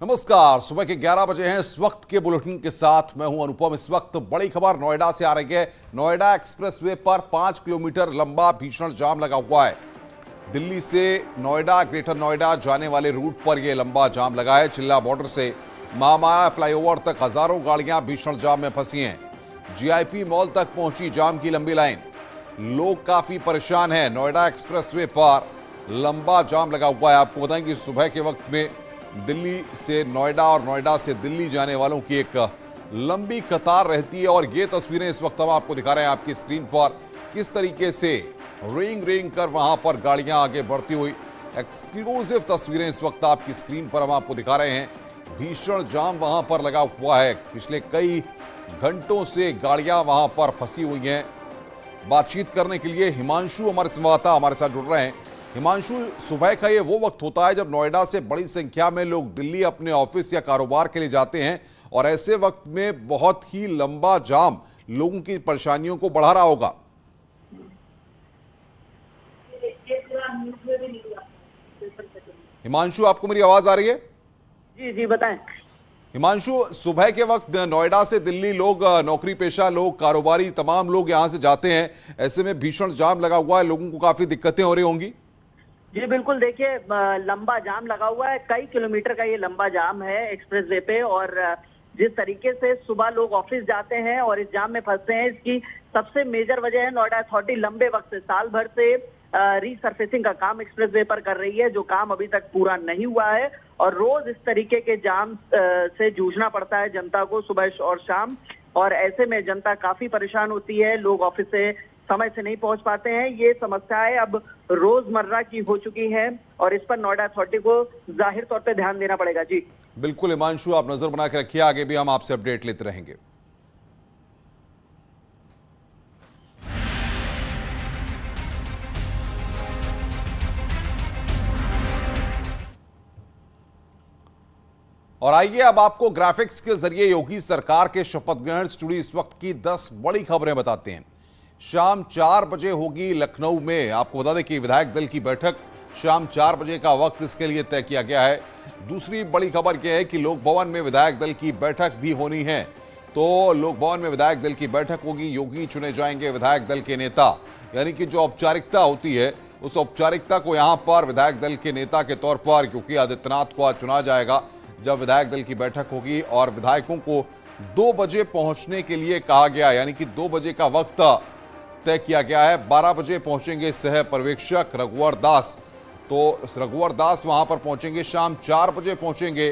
नमस्कार। सुबह के 11 बजे हैं। इस वक्त के बुलेटिन के साथ मैं हूं अनुपम। इस वक्त बड़ी खबर नोएडा से आ रही है। नोएडा एक्सप्रेसवे पर 5 किलोमीटर लंबा भीषण जाम लगा हुआ है। दिल्ली से नोएडा, ग्रेटर नोएडा जाने वाले रूट पर यह लंबा जाम लगा है। चिल्ला बॉर्डर से महामाया फ्लाईओवर तक हजारों गाड़ियां भीषण जाम में फंसी हैं। जीआईपी मॉल तक पहुंची जाम की लंबी लाइन। लोग काफी परेशान हैं। नोएडा एक्सप्रेसवे पर लंबा जाम लगा हुआ है। आपको बताएं कि सुबह के वक्त में दिल्ली से नोएडा और नोएडा से दिल्ली जाने वालों की एक लंबी कतार रहती है। और ये तस्वीरें इस वक्त हम आपको दिखा रहे हैं आपकी स्क्रीन पर, किस तरीके से रेंग कर वहां पर गाड़ियां आगे बढ़ती हुई। एक्सक्लूसिव तस्वीरें इस वक्त आपकी स्क्रीन पर हम आपको दिखा रहे हैं। भीषण जाम वहां पर लगा हुआ है। पिछले कई घंटों से गाड़ियां वहां पर फंसी हुई हैं। बातचीत करने के लिए हिमांशु हमारे संवाददाता हमारे साथ जुड़ रहे हैं। हिमांशु, सुबह का ये वो वक्त होता है जब नोएडा से बड़ी संख्या में लोग दिल्ली अपने ऑफिस या कारोबार के लिए जाते हैं, और ऐसे वक्त में बहुत ही लंबा जाम लोगों की परेशानियों को बढ़ा रहा होगा। हिमांशु, आपको मेरी आवाज आ रही है? जी जी बताएं। हिमांशु, सुबह के वक्त नोएडा से दिल्ली लोग, नौकरी पेशा लोग, कारोबारी तमाम लोग यहां से जाते हैं। ऐसे में भीषण जाम लगा हुआ है, लोगों को काफी दिक्कतें हो रही होंगी। जी बिल्कुल, देखिए लंबा जाम लगा हुआ है। कई किलोमीटर का ये लंबा जाम है एक्सप्रेसवे पे। और जिस तरीके से सुबह लोग ऑफिस जाते हैं और इस जाम में फंसते हैं, इसकी सबसे मेजर वजह है नोएडा अथॉरिटी लंबे वक्त से, साल भर से रीसर्फेसिंग का काम एक्सप्रेसवे पर कर रही है, जो काम अभी तक पूरा नहीं हुआ है। और रोज इस तरीके के जाम से जूझना पड़ता है जनता को, सुबह और शाम। और ऐसे में जनता काफी परेशान होती है। लोग ऑफिस से समय से नहीं पहुंच पाते हैं। ये समस्याएं अब रोजमर्रा की हो चुकी है और इस पर नोएडा अथॉरिटी को जाहिर तौर पे ध्यान देना पड़ेगा। जी बिल्कुल हिमांशु, आप नजर बना के रखिए, आगे भी हम आपसे अपडेट लेते रहेंगे। और आइए अब आपको ग्राफिक्स के जरिए योगी सरकार के शपथ ग्रहण से जुड़ी इस वक्त की 10 बड़ी खबरें बताते हैं। शाम 4 बजे होगी लखनऊ में। आपको बता दें कि विधायक दल की बैठक शाम 4 बजे का वक्त इसके लिए तय किया गया है। दूसरी बड़ी खबर यह है कि लोक भवन में विधायक दल की बैठक भी होनी है। तो लोक भवन में विधायक दल की बैठक होगी। योगी चुने जाएंगे विधायक दल के नेता, यानी कि जो औपचारिकता होती है उस औपचारिकता को यहां पर विधायक दल के नेता के तौर पर योगी आदित्यनाथ को आज चुना जाएगा। जब विधायक दल की बैठक होगी और विधायकों को 2 बजे पहुंचने के लिए कहा गया, यानी कि 2 बजे का वक्त तय किया गया है। 12 बजे पहुंचेंगे सह पर्यवेक्षक रघुवर दास। तो रघुवर दास वहां पर पहुंचेंगे। शाम 4 बजे पहुंचेंगे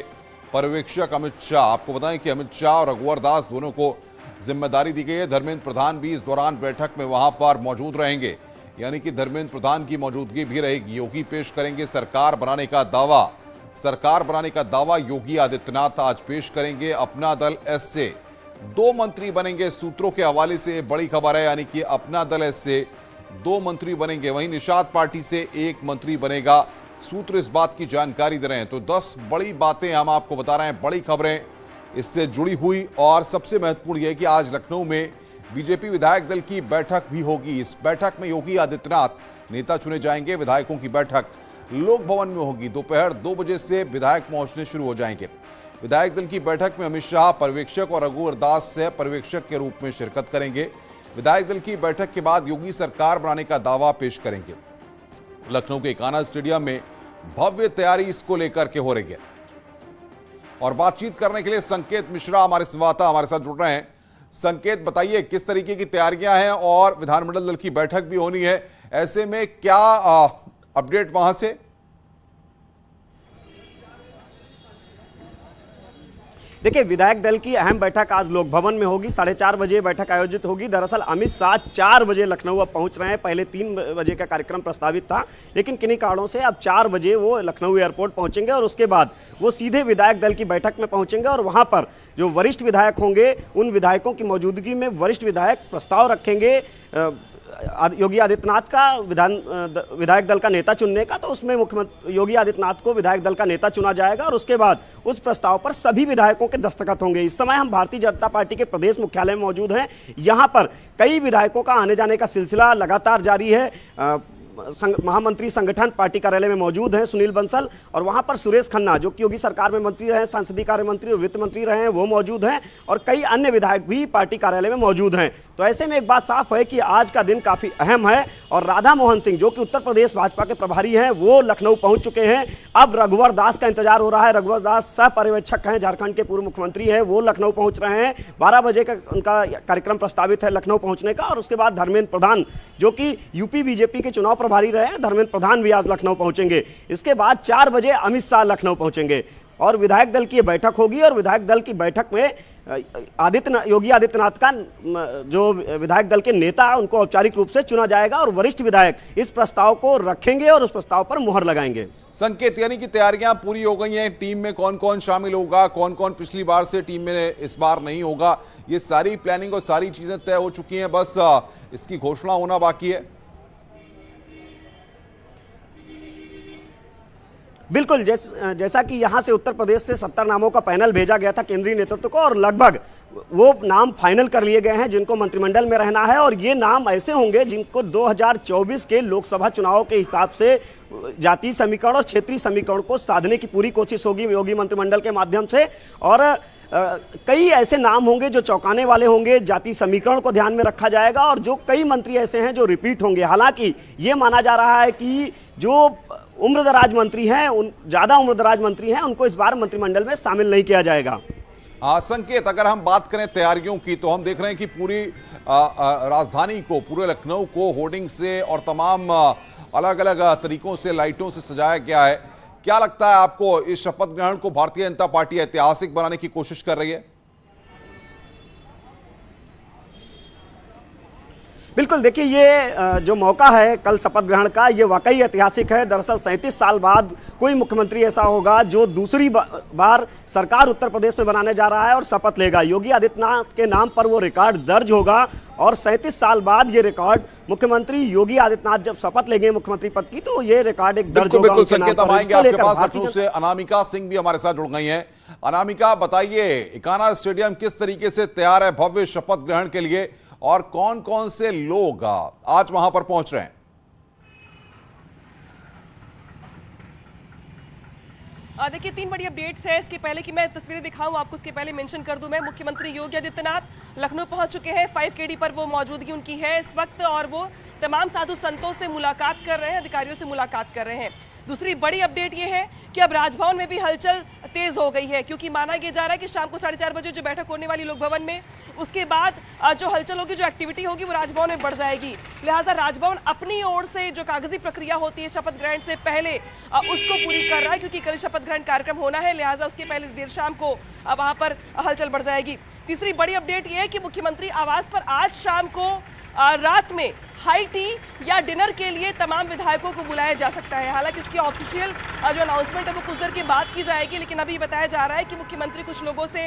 पर्यवेक्षक अमित शाह। आपको बताएं कि अमित शाह और रघुवर दास दोनों को जिम्मेदारी दी गई है। धर्मेंद्र प्रधान भी इस दौरान बैठक में वहां पर मौजूद रहेंगे, यानी कि धर्मेंद्र प्रधान की मौजूदगी भी रहेगी। योगी पेश करेंगे सरकार बनाने का दावा। सरकार बनाने का दावा योगी आदित्यनाथ आज पेश करेंगे। अपना दल एस से 2 मंत्री बनेंगे। सूत्रों के हवाले से बड़ी खबर है, यानी कि अपना दल एस से 2 मंत्री बनेंगे। वहीं निषाद पार्टी से 1 मंत्री बनेगा। सूत्र इस बात की जानकारी दे रहे हैं। तो 10 बड़ी बातें हम आपको बता रहे हैं, बड़ी खबरें इससे जुड़ी हुई। और सबसे महत्वपूर्ण यह है कि आज लखनऊ में बीजेपी विधायक दल की बैठक भी होगी। इस बैठक में योगी आदित्यनाथ नेता चुने जाएंगे। विधायकों की बैठक लोक भवन में होगी। दोपहर 2 बजे से विधायक पहुंचने शुरू हो जाएंगे। विधायक दल की बैठक में अमित शाह पर्यवेक्षक और रघुवर दास से पर्यवेक्षक के रूप में शिरकत करेंगे। विधायक दल की बैठक के बाद योगी सरकार बनाने का दावा पेश करेंगे। लखनऊ के कान्हा स्टेडियम में भव्य तैयारी इसको लेकर के हो रही है। और बातचीत करने के लिए संकेत मिश्रा हमारे संवाददाता हमारे साथ जुड़ रहे हैं। संकेत, बताइए किस तरीके की तैयारियां हैं और विधानमंडल दल की बैठक भी होनी है, ऐसे में क्या अपडेट वहां से? देखिए, विधायक दल की अहम बैठक आज लोक भवन में होगी। 4:30 बजे बैठक आयोजित होगी। दरअसल अमित शाह 4 बजे लखनऊ अब पहुंच रहे हैं। पहले 3 बजे का कार्यक्रम प्रस्तावित था, लेकिन किन्हीं कारणों से अब 4 बजे वो लखनऊ एयरपोर्ट पहुंचेंगे और उसके बाद वो सीधे विधायक दल की बैठक में पहुंचेंगे। और वहां पर जो वरिष्ठ विधायक होंगे, उन विधायकों की मौजूदगी में वरिष्ठ विधायक प्रस्ताव रखेंगे योगी आदित्यनाथ का विधायक दल का नेता चुनने का। तो उसमें मुख्यमंत्री योगी आदित्यनाथ को विधायक दल का नेता चुना जाएगा और उसके बाद उस प्रस्ताव पर सभी विधायकों के दस्तखत होंगे। इस समय हम भारतीय जनता पार्टी के प्रदेश मुख्यालय में मौजूद हैं। यहां पर कई विधायकों का आने जाने का सिलसिला लगातार जारी है। महामंत्री संगठन पार्टी कार्यालय में मौजूद हैं सुनील बंसल, और वहां पर सुरेश खन्ना जो कि योगी सरकार में मंत्री रहे, संसदीय कार्य मंत्री और वित्त मंत्री रहे हैं, वो मौजूद हैं, और कई अन्य विधायक भी पार्टी कार्यालय में मौजूद हैं। तो ऐसे में एक बात साफ है कि आज का दिन काफी अहम है, और राधा मोहन सिंह जो कि उत्तर प्रदेश भाजपा के प्रभारी हैं वो लखनऊ पहुंच चुके हैं। अब रघुवर दास का इंतजार हो रहा है। रघुवर दास सह पर्यवेक्षक हैं, झारखंड के पूर्व मुख्यमंत्री है, वो लखनऊ पहुंच रहे हैं। 12 बजे का उनका कार्यक्रम प्रस्तावित है लखनऊ पहुंचने का। और उसके बाद धर्मेंद्र प्रधान जो कि यूपी बीजेपी के चुनाव प्रभारी रहे हैं, धर्मेंद्र प्रधान भी आज लखनऊ पहुंचेंगे। इसके बाद 4 बजे अमित शाह लखनऊ पहुंचेंगे और विधायक दल की बैठक होगी। और विधायक दल की बैठक में योगी आदित्यनाथ का जो विधायक दल के नेता उनको औपचारिक रूप से चुना जाएगा, और वरिष्ठ विधायक इस प्रस्ताव को रखेंगे और उस प्रस्ताव पर मुहर लगाएंगे। संकेत, यानी कि तैयारियां पूरी हो गई हैं। टीम में कौन कौन शामिल होगा, कौन कौन पिछली बार से टीम में इस बार नहीं होगा, ये सारी प्लानिंग और सारी चीजें तय हो चुकी हैं, बस इसकी घोषणा होना बाकी है। बिल्कुल, जैसा कि यहां से उत्तर प्रदेश से 70 नामों का पैनल भेजा गया था केंद्रीय नेतृत्व को, और लगभग वो नाम फाइनल कर लिए गए हैं जिनको मंत्रिमंडल में रहना है। और ये नाम ऐसे होंगे जिनको 2024 के लोकसभा चुनाव के हिसाब से जातीय समीकरण और क्षेत्रीय समीकरण को साधने की पूरी कोशिश होगी योगी मंत्रिमंडल के माध्यम से। और कई ऐसे नाम होंगे जो चौंकाने वाले होंगे, जातीय समीकरण को ध्यान में रखा जाएगा, और जो कई मंत्री ऐसे हैं जो रिपीट होंगे। हालांकि ये माना जा रहा है कि जो उम्रदराज मंत्री हैं, ज्यादा उम्रदराज मंत्री हैं, उनको इस बार मंत्रिमंडल में शामिल नहीं किया जाएगा। संकेत, अगर हम बात करें तैयारियों की तो हम देख रहे हैं कि पूरी राजधानी को, पूरे लखनऊ को होर्डिंग से और तमाम अलग अलग तरीकों से, लाइटों से सजाया गया है। क्या लगता है आपको, इस शपथ ग्रहण को भारतीय जनता पार्टी ऐतिहासिक बनाने की कोशिश कर रही है? बिल्कुल, देखिए ये जो मौका है कल शपथ ग्रहण का, ये वाकई ऐतिहासिक है। दरअसल 37 साल बाद कोई मुख्यमंत्री ऐसा होगा जो दूसरी बार सरकार उत्तर प्रदेश में बनाने जा रहा है और शपथ लेगा। योगी आदित्यनाथ के नाम पर वो रिकॉर्ड दर्ज होगा, और 37 साल बाद ये रिकॉर्ड मुख्यमंत्री योगी आदित्यनाथ जब शपथ लेंगे मुख्यमंत्री पद की, तो ये रिकॉर्ड एक दर्ज होगा। बिल्कुल संकेत, हम आएंगे आपके पास। लखनऊ से अनामिका सिंह भी हमारे साथ जुड़ गई हैं। अनामिका, बताइए, इकाना स्टेडियम किस तरीके से तैयार है भव्य शपथ ग्रहण के लिए, और कौन कौन से लोग आज वहां पर पहुंच रहे हैं? देखिए, 3 बड़ी अपडेट्स है। इसके पहले कि मैं तस्वीरें दिखाऊं आपको, उसके पहले मेंशन कर दूं मैं, मुख्यमंत्री योगी आदित्यनाथ लखनऊ पहुंच चुके हैं। 5KD पर वो मौजूदगी उनकी है इस वक्त, और वो तमाम साधु संतों से मुलाकात कर रहे हैं, अधिकारियों से मुलाकात कर रहे हैं। दूसरी बड़ी अपडेट ये है कि अब राजभवन में भी हलचल तेज हो गई है, क्योंकि माना यह जा रहा है कि शाम को 4:30 बजे जो बैठक होने वाली लोक भवन में, उसके बाद जो हलचल होगी, जो एक्टिविटी होगी, वो राजभवन में बढ़ जाएगी। लिहाजा राजभवन अपनी ओर से जो कागजी प्रक्रिया होती है शपथ ग्रहण से पहले, उसको पूरी कर रहा है, क्योंकि कल शपथ ग्रहण कार्यक्रम होना है। लिहाजा उसके पहले देर शाम को वहां पर हलचल बढ़ जाएगी। तीसरी बड़ी अपडेट यह है कि मुख्यमंत्री आवास पर आज शाम को रात में हाई टी या डिनर के लिए तमाम विधायकों को बुलाया जा सकता है। हालांकि इसकी ऑफिशियल जो अनाउंसमेंट है वो कुछ देर के बाद की जाएगी, लेकिन अभी बताया जा रहा है कि मुख्यमंत्री कुछ लोगों से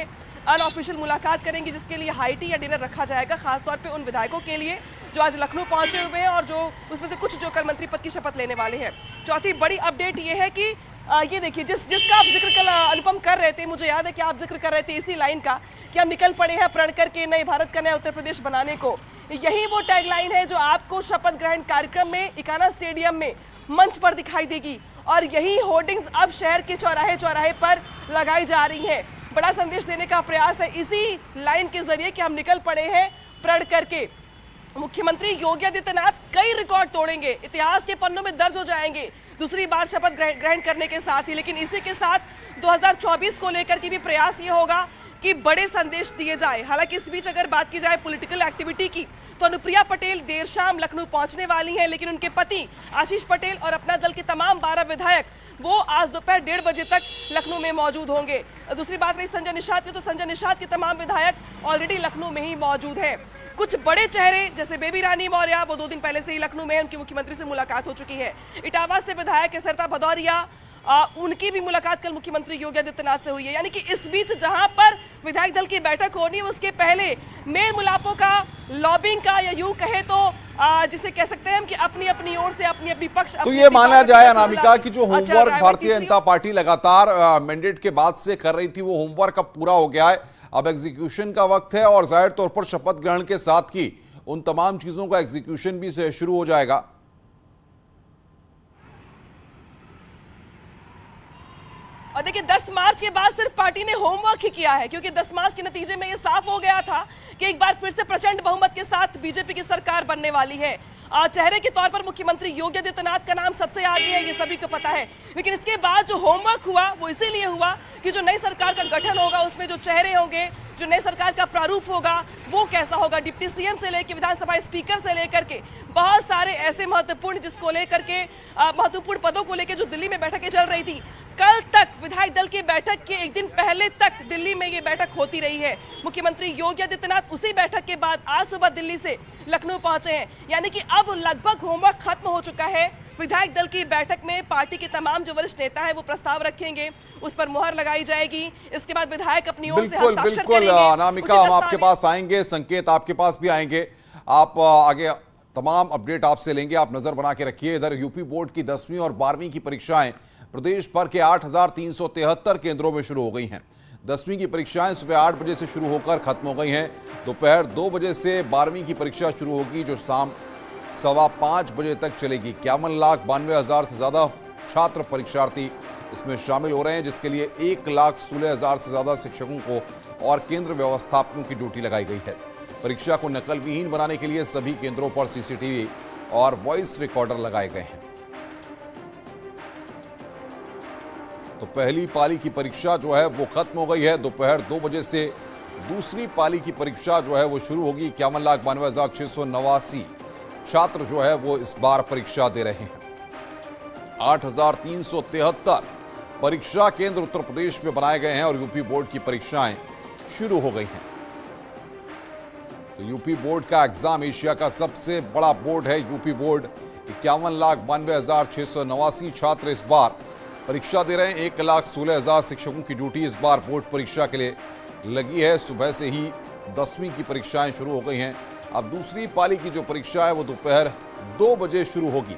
अनऑफिशियल मुलाकात करेंगे, जिसके लिए हाई टी या डिनर रखा जाएगा, खासतौर पे उन विधायकों के लिए जो आज लखनऊ पहुंचे हुए हैं, और जो उसमें से कुछ जो कल मंत्री पद की शपथ लेने वाले हैं। चौथी बड़ी अपडेट ये है कि ये देखिए, जिसका आप जिक्र कल अनुपम कर रहे थे, मुझे याद है कि आप जिक्र कर रहे थे इसी लाइन का कि हम निकल पड़े हैं प्रण करके नए भारत का नया उत्तर प्रदेश बनाने को। यही वो टैगलाइन है जो आपको शपथ ग्रहण कार्यक्रम में इकाना स्टेडियम में मंच पर दिखाई देगी, और यही होर्डिंग्स अब शहर के चौराहे चौराहे पर लगाई जा रही हैं। बड़ा संदेश देने का प्रयास है इसी लाइन के जरिए कि हम निकल पड़े हैं प्रण करके। मुख्यमंत्री योगी आदित्यनाथ कई रिकॉर्ड तोड़ेंगे, इतिहास के पन्नों में दर्ज हो जाएंगे दूसरी बार शपथ ग्रहण करने के साथ ही। लेकिन इसी के साथ 2024 को लेकर के भी प्रयास ये होगा कि बड़े संदेश दिए जाए। हालांकि इस बीच अगर बात की जाए पॉलिटिकल एक्टिविटी की, तो अनुप्रिया पटेल देर शाम लखनऊ पहुंचने वाली हैं, लेकिन उनके पति आशीष पटेल और अपना दल के तमाम 12 विधायक वो आज दोपहर 1:30 बजे तक लखनऊ में मौजूद होंगे। दूसरी बात रही संजय निषाद की, तो संजय निषाद के तमाम विधायक ऑलरेडी लखनऊ में ही मौजूद हैं। कुछ बड़े चेहरे जैसे बेबी रानी मौर्य, वो 2 दिन पहले से ही लखनऊ में, उनकी मुख्यमंत्री से मुलाकात हो चुकी है। इटावा से विधायक है सरता भदौरिया, उनकी भी मुलाकात कल मुख्यमंत्री योगी आदित्यनाथ से हुई है। यानी कि इस बीच जहां पर विधायक दल की बैठक होनी है, उसके पहले मेल मुलापों का, लॉबिंग का, या यूं कहे तो जिसे कह सकते हैं हम कि अपनी अपनी ओर से अपनी अपनी पक्ष। तो ये माना जाए अनामिका की जो होमवर्क भारतीय जनता पार्टी लगातार मैंडेट के बाद से कर रही थी, वो होमवर्क अब पूरा हो गया है, अब एग्जीक्यूशन का वक्त है, और जाहिर तौर पर शपथ ग्रहण के साथ ही उन तमाम चीजों का एग्जीक्यूशन भी शुरू हो जाएगा। और देखिए 10 मार्च के बाद सिर्फ पार्टी ने होमवर्क ही किया है, क्योंकि 10 मार्च के नतीजे में ये साफ हो गया था कि एक बार फिर से प्रचंड बहुमत के साथ बीजेपी की सरकार बनने वाली है। चेहरे के तौर पर मुख्यमंत्री योगी आदित्यनाथ का नाम सबसे आगे है, ये सभी को पता है, लेकिन इसके बाद जो होमवर्क हुआ वो इसीलिए हुआ कि जो नई सरकार का गठन होगा उसमें जो चेहरे होंगे, जो नई सरकार का प्रारूप होगा वो कैसा होगा। डिप्टी सीएम से लेकर विधानसभा स्पीकर से लेकर के बहुत सारे ऐसे महत्वपूर्ण जिसको लेकर के महत्वपूर्ण पदों को लेकर जो दिल्ली में बैठकें चल रही थी, कल तक विधायक दल की बैठक के एक दिन पहले तक दिल्ली में ये बैठक होती रही है। मुख्यमंत्री योगी आदित्यनाथ उसी बैठक के बाद आज सुबह दिल्ली से लखनऊ पहुंचे हैं, यानी कि अब लगभग होमवर्क खत्म हो चुका है। विधायक दल की बैठक में पार्टी के तमाम जो वरिष्ठ नेता है वो प्रस्ताव रखेंगे, उस पर मुहर लगाई जाएगी, इसके बाद विधायक अपनी ओर से हस्ताक्षर करेंगे। अनामिका, हम आपके पास आएंगे, संकेत आपके पास भी आएंगे, आप आगे तमाम अपडेट आपसे लेंगे, आप नजर बना के रखिए। इधर यूपी बोर्ड की 10वीं और 12वीं की परीक्षाएं प्रदेश भर के 8,373 केंद्रों में शुरू हो गई हैं। 10वीं की परीक्षाएं सुबह 8 बजे से शुरू होकर खत्म हो गई हैं। दोपहर 2 बजे से 12वीं की परीक्षा शुरू होगी, जो शाम 5:15 बजे तक चलेगी। 51,92,000 से ज्यादा छात्र परीक्षार्थी इसमें शामिल हो रहे हैं, जिसके लिए 1,16,000 से ज्यादा शिक्षकों को और केंद्र व्यवस्थापकों की ड्यूटी लगाई गई है। परीक्षा को नकल विहीन बनाने के लिए सभी केंद्रों पर सीसीटीवी और वॉइस रिकॉर्डर लगाए गए हैं। तो पहली पाली की परीक्षा जो है वो खत्म हो गई है। दोपहर 2 बजे से दूसरी पाली की परीक्षा जो है वो शुरू होगी। 51,92,689 छात्र जो है वो इस बार परीक्षा दे रहे हैं। 8,373 परीक्षा केंद्र उत्तर प्रदेश में बनाए गए हैं और यूपी बोर्ड की परीक्षाएं शुरू हो गई हैं। तो यूपी बोर्ड का एग्जाम एशिया का सबसे बड़ा बोर्ड है यूपी बोर्ड। 51,92,689 छात्र इस बार परीक्षा दे रहे हैं। 1,16,000 शिक्षकों की ड्यूटी इस बार बोर्ड परीक्षा के लिए लगी है। सुबह से ही 10वीं की परीक्षाएं शुरू हो गई हैं। अब दूसरी पाली की जो परीक्षा है वो दोपहर 2 बजे शुरू होगी।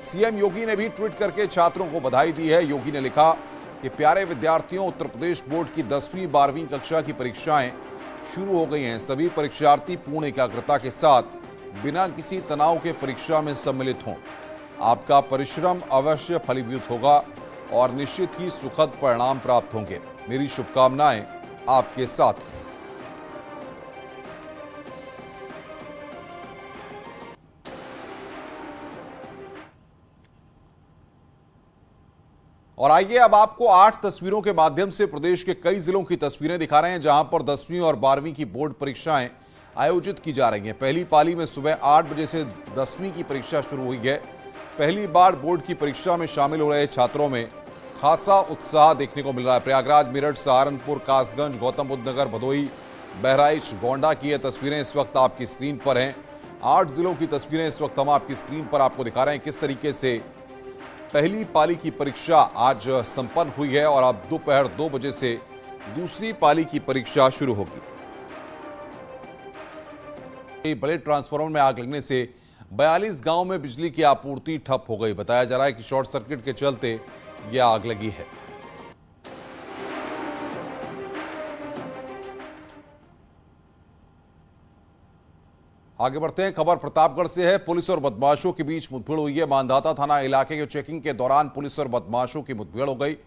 सीएम योगी ने भी ट्वीट करके छात्रों को बधाई दी है। योगी ने लिखा कि प्यारे विद्यार्थियों, उत्तर प्रदेश बोर्ड की 10वीं 12वीं कक्षा की परीक्षाएं शुरू हो गई हैं। सभी परीक्षार्थी पूर्ण एकाग्रता के साथ बिना किसी तनाव के परीक्षा में सम्मिलित हों। आपका परिश्रम अवश्य फलीभूत होगा और निश्चित ही सुखद परिणाम प्राप्त होंगे। मेरी शुभकामनाएं आपके साथ हैं। और आइए अब आपको 8 तस्वीरों के माध्यम से प्रदेश के कई जिलों की तस्वीरें दिखा रहे हैं, जहां पर 10वीं और 12वीं की बोर्ड परीक्षाएं आयोजित की जा रही हैं। पहली पाली में सुबह 8 बजे से 10वीं की परीक्षा शुरू हुई है। पहली बार बोर्ड की परीक्षा में शामिल हो रहे छात्रों में खासा उत्साह देखने को मिल रहा है। प्रयागराज, मेरठ, सहारनपुर, कासगंज, गौतम बुद्ध नगर, भदोही, बहराइच, गोंडा की ये तस्वीरें इस वक्त आपकी स्क्रीन पर हैं। 8 जिलों की तस्वीरें इस वक्त हम आपकी स्क्रीन पर आपको दिखा रहे हैं, किस तरीके से पहली पाली की परीक्षा आज संपन्न हुई है और अब दोपहर 2 बजे से दूसरी पाली की परीक्षा शुरू होगी। बड़े ट्रांसफार्मर में आग लगने से 42 गांव में बिजली की आपूर्ति ठप हो गई। बताया जा रहा है कि शॉर्ट सर्किट के चलते यह आग लगी है। आगे बढ़ते हैं, खबर प्रतापगढ़ से है। पुलिस और बदमाशों के बीच मुठभेड़ हुई है। मांधाता थाना इलाके के चेकिंग के दौरान पुलिस और बदमाशों की मुठभेड़ हो गई।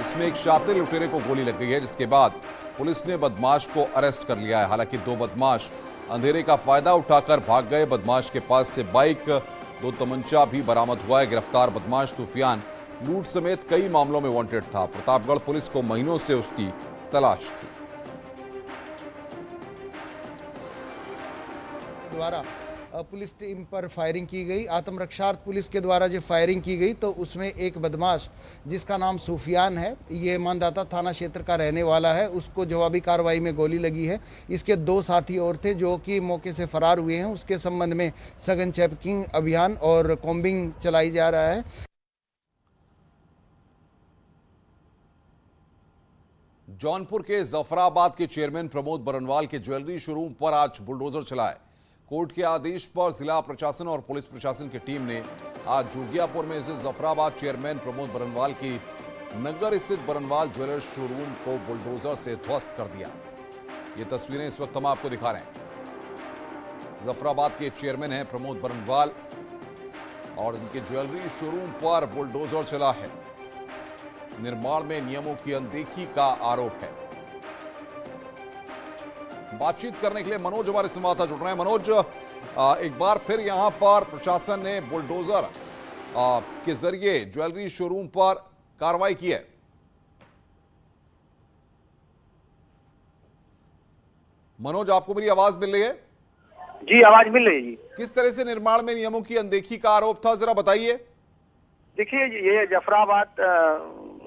इसमें एक शातिर लुटेरे को गोली लग गई है, जिसके बाद पुलिस ने बदमाश को अरेस्ट कर लिया है। हालांकि 2 बदमाश अंधेरे का फायदा उठाकर भाग गए। बदमाश के पास से बाइक, 2 तमंचा भी बरामद हुआ है। गिरफ्तार बदमाश सूफियान लूट समेत कई मामलों में वांटेड था। प्रतापगढ़ पुलिस को महीनों से उसकी तलाश थी। द्वारा पुलिस टीम पर फायरिंग की गई। आत्मरक्षार्थ पुलिस के द्वारा जो फायरिंग की गई तो उसमें एक बदमाश जिसका नाम सूफियान है, ये मानदाता थाना क्षेत्र का रहने वाला है, उसको जवाबी कार्रवाई में गोली लगी है। इसके 2 साथी और थे जो कि मौके से फरार हुए हैं। उसके संबंध में सघन चेकिंग अभियान और कॉम्बिंग चलाई जा रहा है। जौनपुर के जफराबाद के चेयरमैन प्रमोद बरनवाल के ज्वेलरी शोरूम पर आज बुलडोजर चलाए। कोर्ट के आदेश पर जिला प्रशासन और पुलिस प्रशासन की टीम ने आज जोगियापुर में स्थित जफराबाद चेयरमैन प्रमोद बरनवाल की नगर स्थित बरनवाल ज्वेलर्स शोरूम को बुलडोजर से ध्वस्त कर दिया। ये तस्वीरें इस वक्त हम आपको दिखा रहे हैं। जफराबाद के चेयरमैन हैं प्रमोद बरनवाल और इनके ज्वेलरी शोरूम पर बुलडोजर चला है। निर्माण में नियमों की अनदेखी का आरोप है। बातचीत करने के लिए मनोज हमारे संवाददाता जुड़ रहे हैं। मनोज, एक बार फिर यहां पर प्रशासन ने बुलडोजर के जरिए ज्वेलरी शोरूम पर कार्रवाई की है। मनोज, आपको मेरी आवाज मिल रही है? जी, आवाज मिल रही है जी। किस तरह से निर्माण में नियमों की अनदेखी का आरोप था, जरा बताइए। देखिए, ये जफराबाद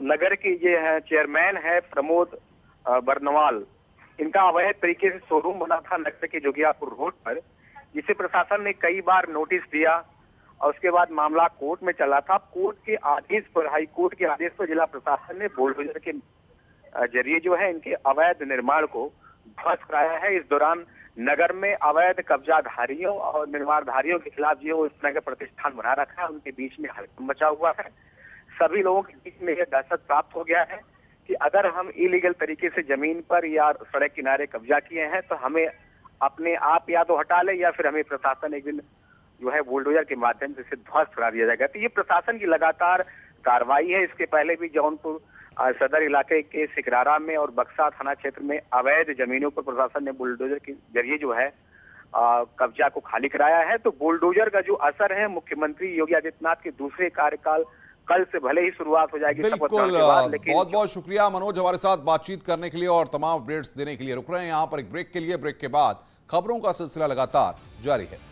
नगर की ये है चेयरमैन है प्रमोद बरनवाल। इनका अवैध तरीके से शोरूम बना था नगर के जोगियापुर रोड पर, जिसे प्रशासन ने कई बार नोटिस दिया और उसके बाद मामला कोर्ट में चला था। कोर्ट के आदेश पर, हाई कोर्ट के आदेश पर जिला प्रशासन ने बुलडोजर के जरिए जो है इनके अवैध निर्माण को ध्वस्त कराया है। इस दौरान नगर में अवैध कब्जाधारियों और निर्माणधारियों के खिलाफ जो इस तरह का प्रतिष्ठान बना रखा है, उनके बीच में हड़कंप मचा हुआ है। सभी लोगों के बीच में यह दहशत प्राप्त हो गया है कि अगर हम इलीगल तरीके से जमीन पर या सड़क किनारे कब्जा किए हैं तो हमें अपने आप या तो हटा ले या फिर हमें प्रशासन एक दिन जो है बुलडोजर के माध्यम से इसे ध्वस्त करा दिया जाएगा। तो ये प्रशासन की लगातार कार्रवाई है। इसके पहले भी जौनपुर सदर इलाके के सिकरारा में और बक्सा थाना क्षेत्र में अवैध जमीनों पर प्रशासन ने बुलडोजर के जरिए जो है कब्जा को खाली कराया है। तो बुलडोजर का जो असर है, मुख्यमंत्री योगी आदित्यनाथ के दूसरे कार्यकाल कल से भले ही शुरुआत हो जाएगी बिल्कुल, बहुत बहुत शुक्रिया मनोज हमारे साथ बातचीत करने के लिए और तमाम अपडेट्स देने के लिए। रुक रहे हैं यहाँ पर एक ब्रेक के लिए। ब्रेक के बाद खबरों का सिलसिला लगातार जारी है।